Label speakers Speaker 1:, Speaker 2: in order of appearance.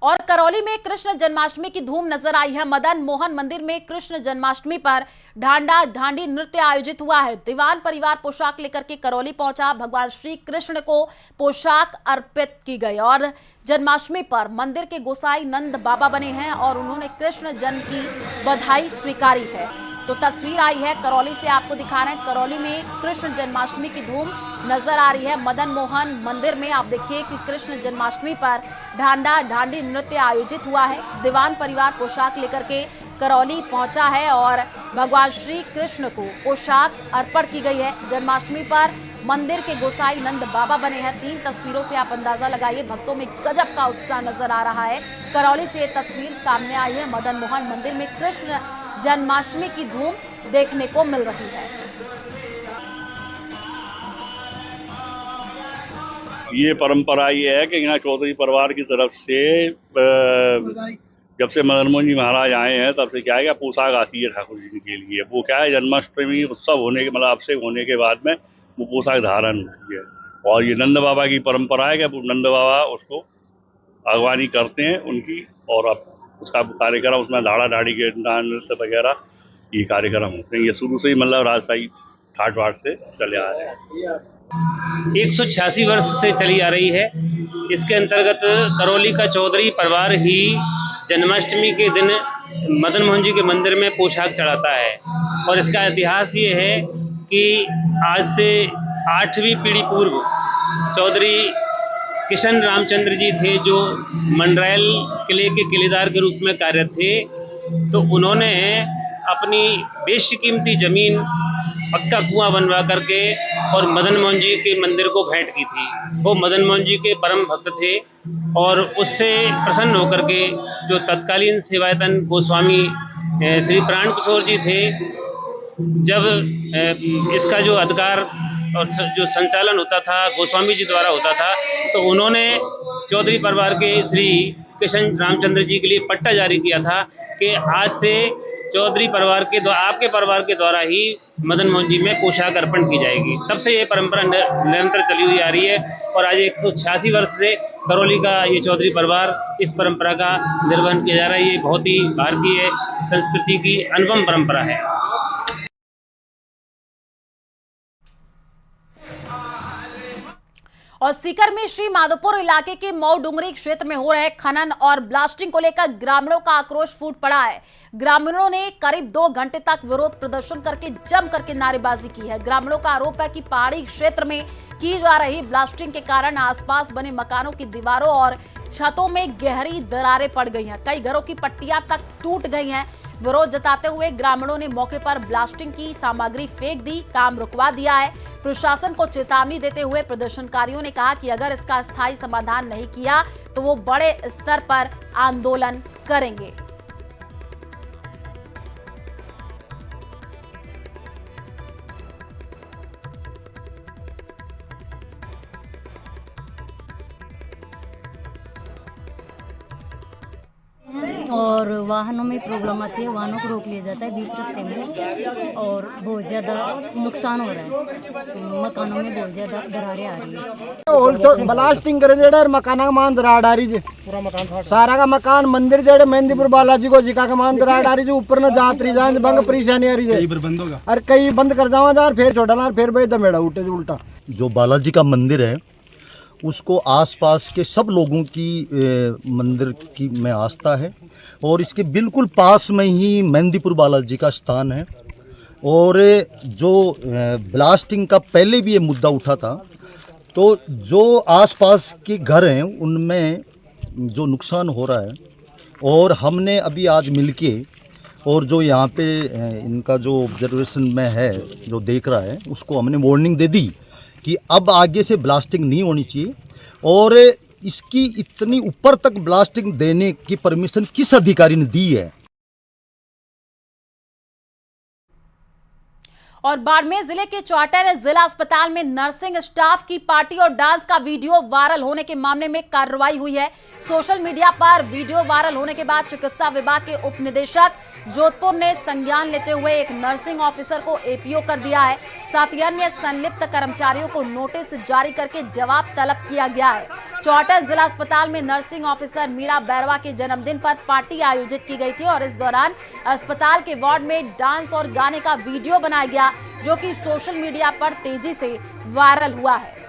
Speaker 1: और करौली में कृष्ण जन्माष्टमी की धूम नजर आई है। मदन मोहन मंदिर में कृष्ण जन्माष्टमी पर ढांडा ढांडी नृत्य आयोजित हुआ है। दीवान परिवार पोशाक लेकर के करौली पहुंचा। भगवान श्री कृष्ण को पोशाक अर्पित की गई और जन्माष्टमी पर मंदिर के गोसाई नंद बाबा बने हैं और उन्होंने कृष्ण जन्म की बधाई स्वीकारी है। तो तस्वीर आई है करौली से, आपको दिखा रहे हैं। करौली में कृष्ण जन्माष्टमी की धूम नजर आ रही है। मदन मोहन मंदिर में आप देखिए कि कृष्ण जन्माष्टमी पर ढांडा ढांडी नृत्य आयोजित हुआ है। दीवान परिवार पोशाक लेकर के करौली पहुंचा है और भगवान श्री कृष्ण को पोशाक अर्पण की गई है। जन्माष्टमी पर मंदिर के गोसाई नंद बाबा बने हैं। 3 तस्वीरों से आप अंदाजा लगाइए, भक्तों में गजब का उत्साह नजर आ रहा है। करौली से ये तस्वीर सामने आई है। मदन मोहन मंदिर में कृष्ण जन्माष्टमी की धूम देखने को मिल रही है।
Speaker 2: ये परंपरा ये है कि यहाँ चौधरी परिवार की तरफ से जब से मदन मोहन जी महाराज आए हैं तब से क्या है, पोशाक आती है ठाकुर जी के लिए। वो क्या है, जन्माष्टमी उत्सव होने के मतलब अभिषेक होने के बाद में वो पोशाक धारण होती है। और ये नंद बाबा की परंपरा है कि नंद बाबा उसको अगवानी करते हैं उनकी, और अब उसका कार्यक्रम उसमें धाड़ा धाड़ी के नृत्य वगैरह ये कार्यक्रम होते हैं। ये शुरू से ही मतलब राजशाही ठाट बाट से चले आ रहे हैं।
Speaker 3: 186 वर्ष से चली आ रही है। इसके अंतर्गत करौली का चौधरी परिवार ही जन्माष्टमी के दिन मदन मोहन जी के मंदिर में पोशाक चढ़ाता है। और इसका इतिहास ये है कि आज से 8वीं पीढ़ी पूर्व चौधरी किशन रामचंद्र जी थे, जो मंडरायल किले के किलेदार के रूप में कार्यरत थे। तो उन्होंने अपनी बेशकीमती ज़मीन पक्का कुआं बनवा करके और मदन मोहन जी के मंदिर को भेंट की थी। वो मदन मोहन जी के परम भक्त थे और उससे प्रसन्न होकर के जो तत्कालीन सेवायतन गोस्वामी श्री प्राण किशोर जी थे, जब इसका जो अधिकार और जो संचालन होता था गोस्वामी जी द्वारा होता था, तो उन्होंने चौधरी परिवार के श्री किशन रामचंद्र जी के लिए पट्टा जारी किया था कि आज से चौधरी परिवार के द्वारा, आपके परिवार के द्वारा ही मदन मोहन जी में पोशाक अर्पण की जाएगी। तब से ये परंपरा निरंतर चली हुई आ रही है और आज 186 वर्ष से करौली का ये चौधरी परिवार इस परंपरा का निर्वहन किया जा रहा है। ये बहुत ही भारतीय संस्कृति की अनुपम परंपरा है।
Speaker 1: और सीकर में श्री माधोपुर इलाके के मऊ डुंगरी क्षेत्र में हो रहे खनन और ब्लास्टिंग को लेकर ग्रामीणों का आक्रोश फूट पड़ा है। ग्रामीणों ने करीब 2 घंटे तक विरोध प्रदर्शन करके जम करके नारेबाजी की है। ग्रामीणों का आरोप है कि पहाड़ी क्षेत्र में की जा रही ब्लास्टिंग के कारण आसपास बने मकानों की दीवारों और छतों में गहरी दरारें पड़ गई हैं। कई घरों की पट्टियां तक टूट गई हैं। विरोध जताते हुए ग्रामीणों ने मौके पर ब्लास्टिंग की सामग्री फेंक दी, काम रुकवा दिया है। प्रशासन को चेतावनी देते हुए प्रदर्शनकारियों ने कहा कि अगर इसका स्थायी समाधान नहीं किया तो वो बड़े स्तर पर आंदोलन करेंगे।
Speaker 4: और वाहनों में प्रॉब्लम आती है, वाहनों को रोक लिया जाता है बीच रास्ते में और बहुत ज़्यादा नुकसान हो रहा है। मकानों में बहुत ज़्यादा दरारें आ रही है।
Speaker 5: ब्लास्टिंग करे जेड़े मकाना का मान दरार आ रही है। पूरा मकान सारा का मकान मंदिर जेड़े मेहंदीपुर बालाजी को जिका का मान दरार आ रही है। ऊपर न जातरी जान बंग परेशानी आ रही है और कई बंद कर जावा यार, फिर छोड़ना फिर बेद मेड़ा उल्टा।
Speaker 6: जो बालाजी का मंदिर है उसको आसपास के सब लोगों की मंदिर की में आस्था है और इसके बिल्कुल पास में ही मेहंदीपुर बालाजी का स्थान है। और जो ब्लास्टिंग का पहले भी ये मुद्दा उठा था, तो जो आसपास के घर हैं उनमें जो नुकसान हो रहा है, और हमने अभी आज मिलके और जो यहाँ पे इनका जो ऑब्जर्वेशन में है जो देख रहा है उसको हमने वार्निंग दे दी कि अब आगे से ब्लास्टिंग नहीं होनी चाहिए। और इसकी इतनी ऊपर तक ब्लास्टिंग देने की परमिशन किस अधिकारी ने दी है।
Speaker 1: और बाड़मेर जिले के चौटर जिला अस्पताल में नर्सिंग स्टाफ की पार्टी और डांस का वीडियो वायरल होने के मामले में कार्रवाई हुई है। सोशल मीडिया पर वीडियो वायरल होने के बाद चिकित्सा विभाग के उप निदेशक जोधपुर ने संज्ञान लेते हुए एक नर्सिंग ऑफिसर को एपीओ कर दिया है। साथ ही अन्य संलिप्त कर्मचारियों को नोटिस जारी करके जवाब तलब किया गया है। चौटर जिला अस्पताल में नर्सिंग ऑफिसर मीरा बैरवा के जन्मदिन पर पार्टी आयोजित की गई थी और इस दौरान अस्पताल के वार्ड में डांस और गाने का वीडियो बनाया गया, जो कि सोशल मीडिया पर तेजी से वायरल हुआ है।